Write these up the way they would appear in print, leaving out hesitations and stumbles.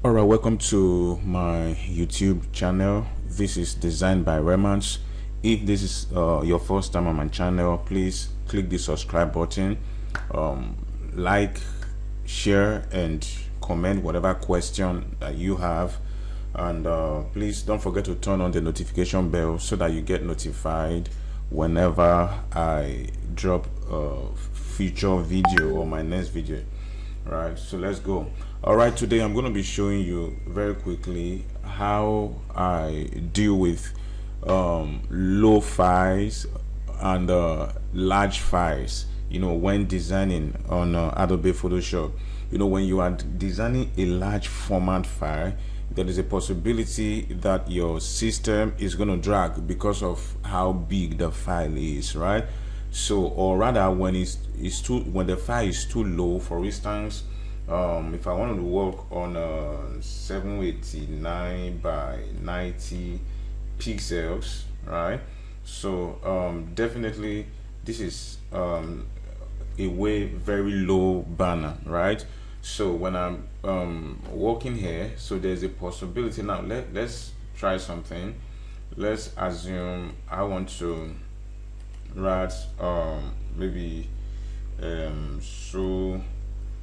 All right, welcome to my YouTube channel. This is Designed by Remans. If this is your first time on my channel, please click the subscribe button, like, share, and comment whatever question that you have, and please don't forget to turn on the notification bell so that you get notified whenever I drop a future video or my next video. Right, so let's go. All right, today I'm going to be showing you very quickly how I deal with low files and large files, when designing on Adobe Photoshop. When you are designing a large format file, there is a possibility that your system is going to drag because of how big the file is, right? So, or rather, when when the file is too low, for instance, if I wanted to work on 789 by 90 pixels, right? So definitely this is a very low banner, right? So when I'm working here, so there's a possibility. Now let's try something. Let's assume I want to write maybe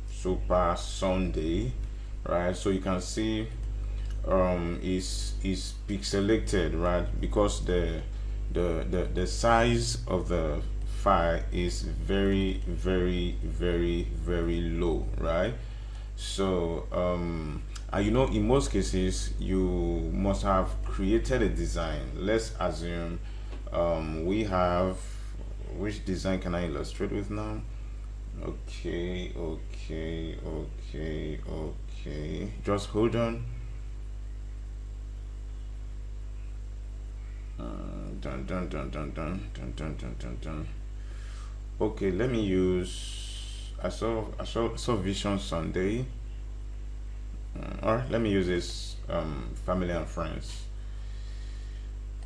Super Sunday, right? So you can see is pixelated, right? Because the size of the file is very low, right? So and in most cases you must have created a design. Let's assume we have, which design can I illustrate with now? Okay, just hold on. Okay, let me use, I saw Vision Sunday. Or let me use this family and friends.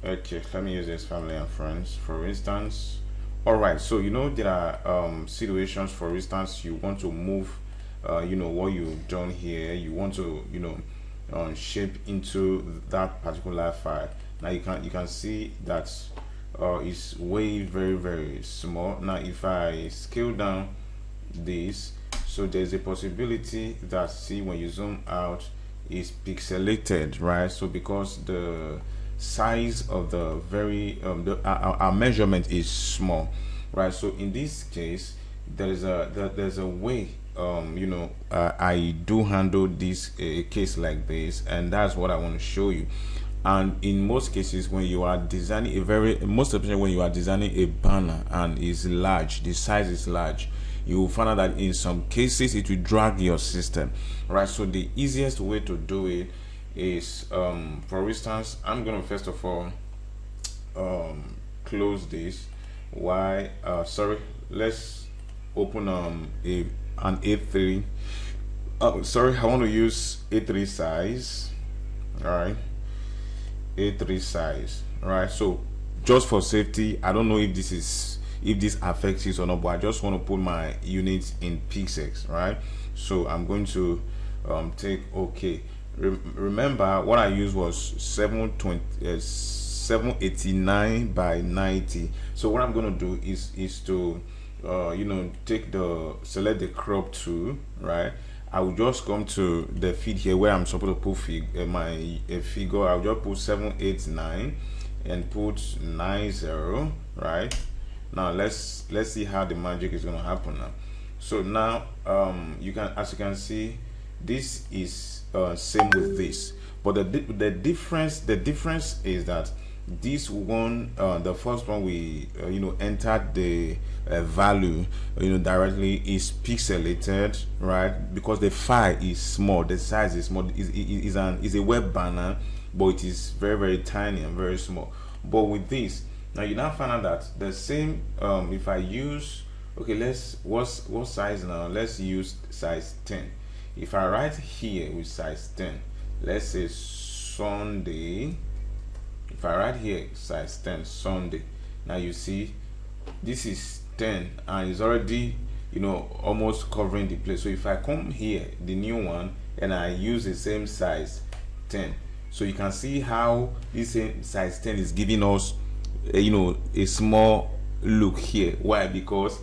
Okay, let me use this family and friends, for instance. All right, so there are situations, for instance, you want to move what you've done here, you want to shape into that particular file. Now you can see that it's way very small. Now if I scale down this, so there's a possibility that, see, when you zoom out, is pixelated, right? So because the size of the our measurement is small, right? So in this case, there's a way I do handle this case like this, and that's what I want to show you. And in most cases, when you are designing when you are designing a banner and is large, the size is large, you will find out that in some cases it will drag your system, right? So the easiest way to do it is, for instance, I'm gonna first of all close this. Why sorry, let's open an A3. Sorry, I want to use A3 size. All right, A3 size. All right, so just for safety, I don't know if this affects it or not, but I just want to put my units in pixels, right? So I'm going to take OK. Remember, what I used was 789 by 90. So what I'm going to do is to select the crop tool, right? I will just come to the feed here where I'm supposed to put my figure. I'll just put 789 and put 90, right? Now let's see how the magic is going to happen now. So now as you can see, this is same with this, but the difference is that this one, the first one, we entered the value directly, is pixelated, right? Because the file is small, the size is small, is a web banner, but it is very tiny and very small. But with this, now you now find out that the same, if I use, okay, what size now? Let's use size 10. If I write here with size 10, let's say Sunday. If I write here size 10 Sunday, now you see this is 10 and it's already almost covering the place. So if I come here, the new one and I use the same size 10. So you can see how this same size 10 is giving us a small look here. Why? Because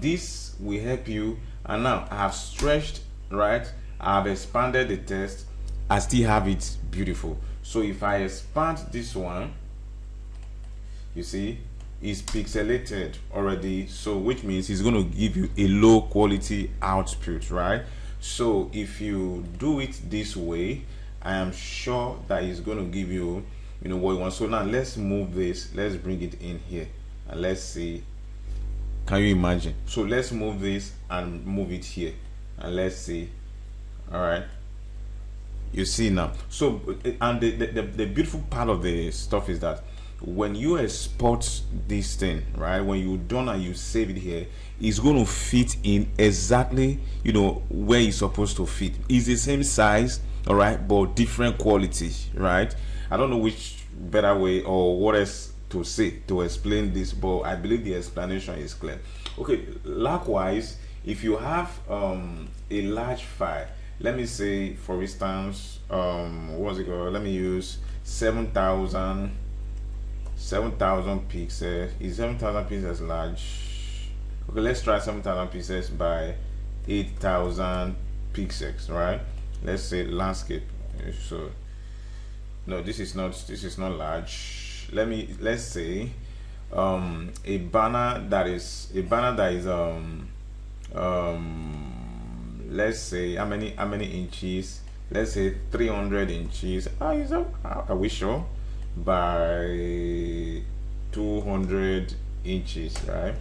this will help you. And now I have stretched, right? I have expanded the text. I still have it beautiful. So if I expand this one, you see it's pixelated already, so which means it's going to give you a low quality output, right? So if you do it this way, I am sure that it's going to give you what you want. So now let's move this, let's bring it in here, and let's see. Can you imagine? So let's move this and move it here, and let's see. All right, you see now. So and the beautiful part of the stuff is that when you export this thing, right, when you're done and you save it here, it's going to fit in exactly where it's supposed to fit. It's the same size, all right, but different quality, right? I don't know which better way or what else to say to explain this, but I believe the explanation is clear. Okay, likewise, if you have a large file, let me say for instance, what's it called, let me use 7,000 pixels. Is 7,000 pixels large? Okay, let's try 7,000 pixels by 8,000 pixels, right? Let's say landscape. So no, this is not large. Let's say a banner that is let's say how many inches? Let's say 300 inches. Are we sure? By 200 inches, right?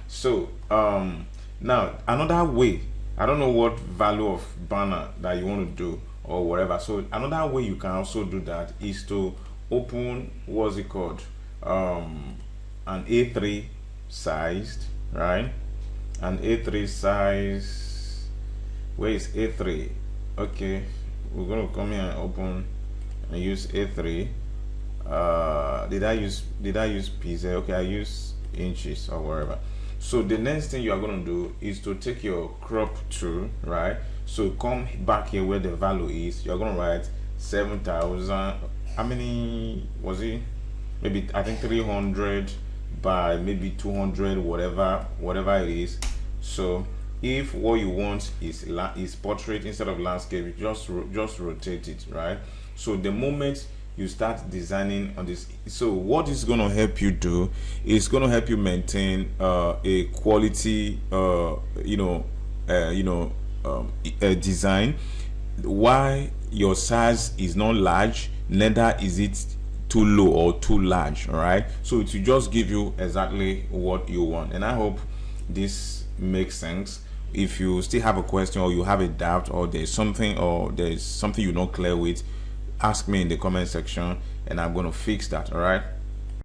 So now another way, I don't know what value of banner that you want to do or whatever. So another way you can also do that is to open, what's it called, an A3 sized, right? An A3 size. Where is A3? Okay, we're gonna come here and open and use A3. Did I use pixel? Okay, I use inches or whatever. So the next thing you are going to do is to take your crop tool, right? So come back here where the value is. You're going to write 7,000. How many was it? Maybe I think 300 by maybe 200, whatever it is. So if what you want is portrait instead of landscape, just rotate it, right? So the moment you start designing on this, so what is going to help you do is going to help you maintain a quality design. Why your size is not large, neither is it too low or too large, all right? So it will just give you exactly what you want, and I hope this makes sense. If you still have a question or you have a doubt or there's something you're not clear with, ask me in the comment section and I'm going to fix that. All right.